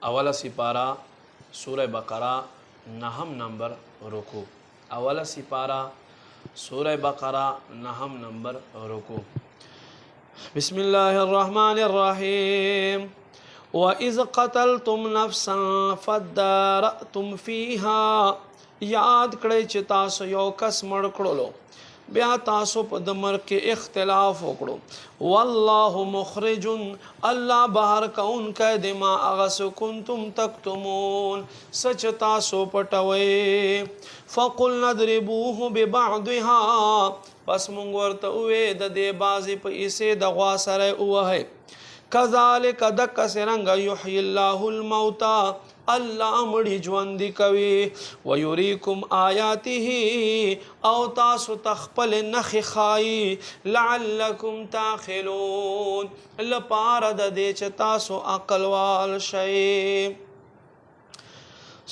اولا سپارہ سورہ بقرہ نہم نمبر رکو. اولا سپارہ سورہ بقرہ نہم نمبر رکو. بسم اللہ الرحمن الرحیم. وَإِذْ قَتَلْتُمْ نَفْسًا فَادَّارَأْتُمْ فِيهَا. یاد کړئ چې تاسو یو کس مړ کړلو بیا تاسو په د مرګ کې اختلاف وکړو. والله مخرج الله بهر کوونکی دی ما هغه څه کنتم تکتمون سچ تاسو پټوئ. فقلنا اضربوه ببعضها پس مونږ ورته ووې د دې بعضې په حصې د غوا سره ووهئ. کذالک دک سرنګ یحیی الله الموتى الله مړي ژوندي کوي. ویریکم آیاته او تاسو تخپل نخې ښایي لعلکم تعقلون لپاره د دې چې تاسو عقل وال شئ.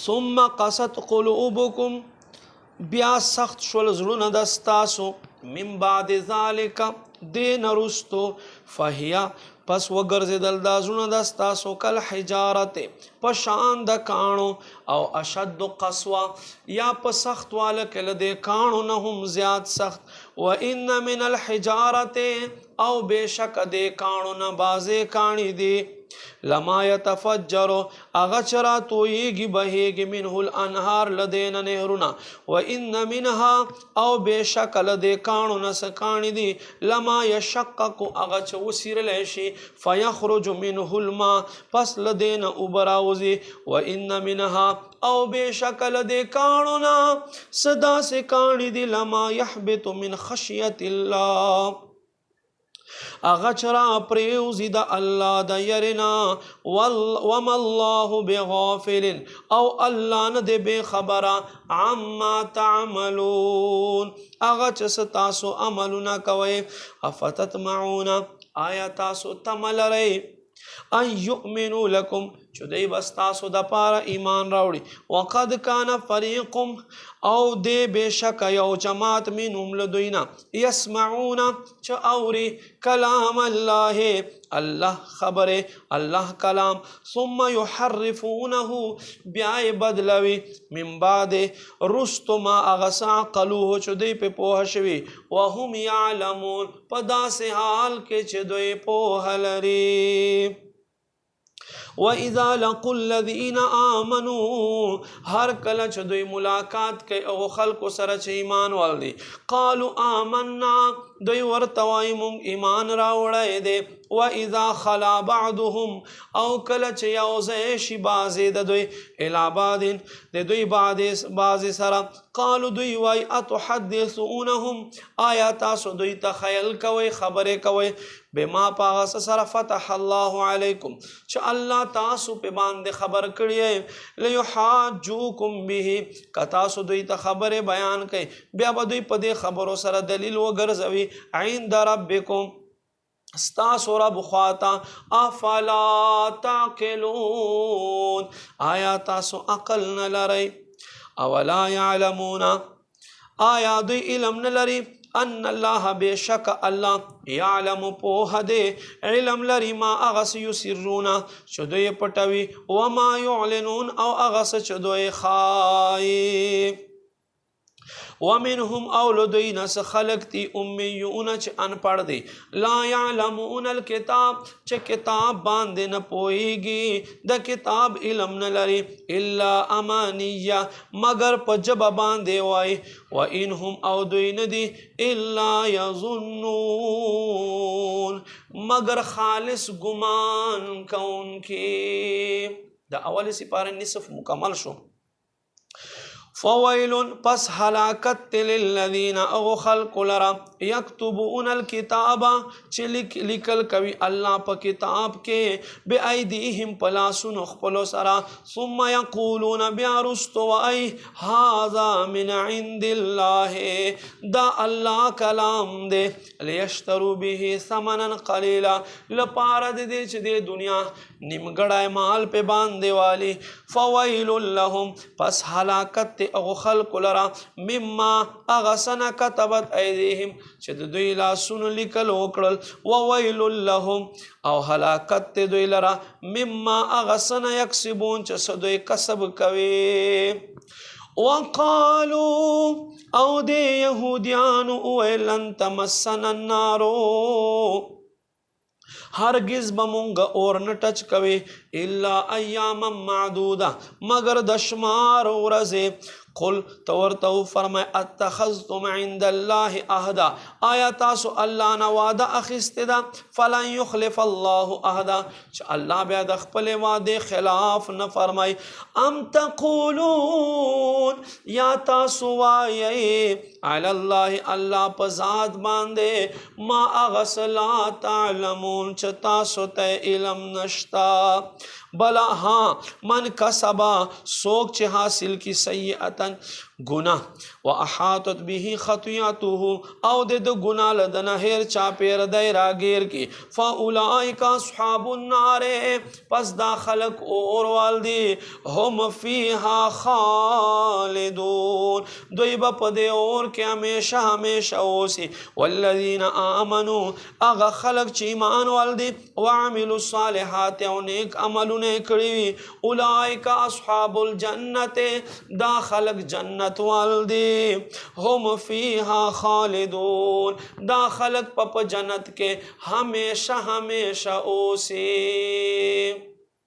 ثم قست قلوبکم بیا سخت شول زړونه د ستاسو من بعد ذلک دین رستو فهیا پس وګرځېدل دا زړونه د ستاسو کل حجارت په شان د کاڼو او اشد قسوه یا په سخت واله کې له دې کاڼو نه هم زیات سخت. وان من الحجارت او بېشک دې کاڼو نه بعضې کاڼي دي لما يتفجر اغه چې راتویږي بهیږي منه الانهار له دې نه نهرونه. وان منها او بېشک له دې کاڼو نه څه کاڼي دي لما یشقق اغه چې وسیرلی شي فیخرج منه الماء پس له دې نه اوبه راوځي. وان منها او بېشک له دې کاڼو نه څه داسې کاڼي دي لما یحبط من خشیة الله اغه چې راپرېوځي د الله د یرې نه. وما الله بغافل او الله نه دی بې خبره عما تعملون اغه چې څه تاسو عملونه کوئ. افتطمعون آیا تاسو تمه لرئ ان یؤمنوا لکم چې دوی بس تاسو د پاره ایمان راوړي. وقد کان فریق او دی بېشک یو جماعت منهم له دوی نه یسمعون چې اوري کلام الله الله خبره الله کلام ثم یحرفونه بیا یې بدلوي من بعد رستو ما هغه څه عقلوه چې دوی پې پوهه شوي وهم یعلمون په داسې حال کې چې دوی پوهه لري. وَإِذَا لَقُوا الَّذِينَ آمَنُوا هر کله چې دوی ملاقات کوي او خلکو سره چې ایمان والدي قالوا آمنا دوی ورته وایي مونږ ایمان راوړی دی. وَإِذَا خَلَا بَعْضُهُمْ او کله چې یو ځای شي بعضې د دوی الی بعض د دوی بعضې سره قالوا دوی وایي اتحدثونهم آیا تاسو دوی ته خیل کوئ خبرې کوئ بما په هغه څه سره فتح الله علیکم چې الله تاسو پې باندې خبر کړی یې لیحاجوکم به که تاسو دوی ته خبرې بیان کوئ بیا به دوی په دې خبرو سره دلیل وګرځوي عند ربکم ستاسو رب خواته. افلا تعقلون آیا تاسو عقل نه لرئ. اولا یعلمون آیا دوی علم نه لري ان الله بېشک الله یعلم پوهه دی علم لري ما هغه څه یسرون چې دوی پټوي وما یعلنون او هغه څه چې دوی ښایي. ومنهم او لدوی نس خلق تی امیون چې انپڑھ دی لا یعلمون الکتاب چې کتاب باندې نه پوهیږي د کتاب علم نه لري الا امانیه مگر په ژبه باندې وایي. وانهم او دوی نه دي الا یظنون مگر خالص ګمان کوونکي. د اول سپاره نصف مکمل شو. فویل پس ہلاکت للذین او خلق لرا یکتبون الکتاب چې لیکل کوي الله په کتاب کې بی ایدیهم پلاسونو خپلو سره ثم یقولون بیا رستو ای هذا من عند الله دا الله کلام دی لیشترو به ثمنا قلیلا لپاره د دې چې د دنیا نیمګړی مال په باندې والی. فویل لهم پس ہلاکت ورکتی اغو خلق لرا مما اغسن کتبت ایدیهم چې د دوی لاسونو لیکل وکړل وویل لهم او هلاکت دوی لرا مما اغسن یکسبون چې څه دوی کسب کوي وقالو او د یهودیانو ویل لن تمسنا النارو هرگز بمونگ اور نٹچ کوي الا ایاما معدوده مگر دشمار ورزه قل تورتو فرمائے اتخذتم عند الله عهدا آیا تاسو الله نه وعده اخیسته ده فلن يخلف الله عهدا چې الله بیا د خپل وعده خلاف نه فرمای ام تقولون یا تاسو وایي علی الله الله په ذات باندې ما اغسلا تعلمون چې تاسو ته علم نشتا بلا ہاں من کسبا سوک چه حاصل کی سیئتن گناہ و احاطت به خطیاته او د گناہ لدنا هیر چا پیر دای راگیر کی فاولائک اصحاب النار پس دا خلق اور والدی هم فیها خالدون دوی با پدے اور کے ہمیشہ ہمیشہ اوسی والذین آمنوا اغا خلق چی ایمان والدی وعملوا الصالحات او نیک عملون کڑیوی اولائک اصحاب الجنت دا خلق جنت والدی ہم فیہا خالدون دا خلق پپ جنت کے ہمیشہ ہمیشہ اوسی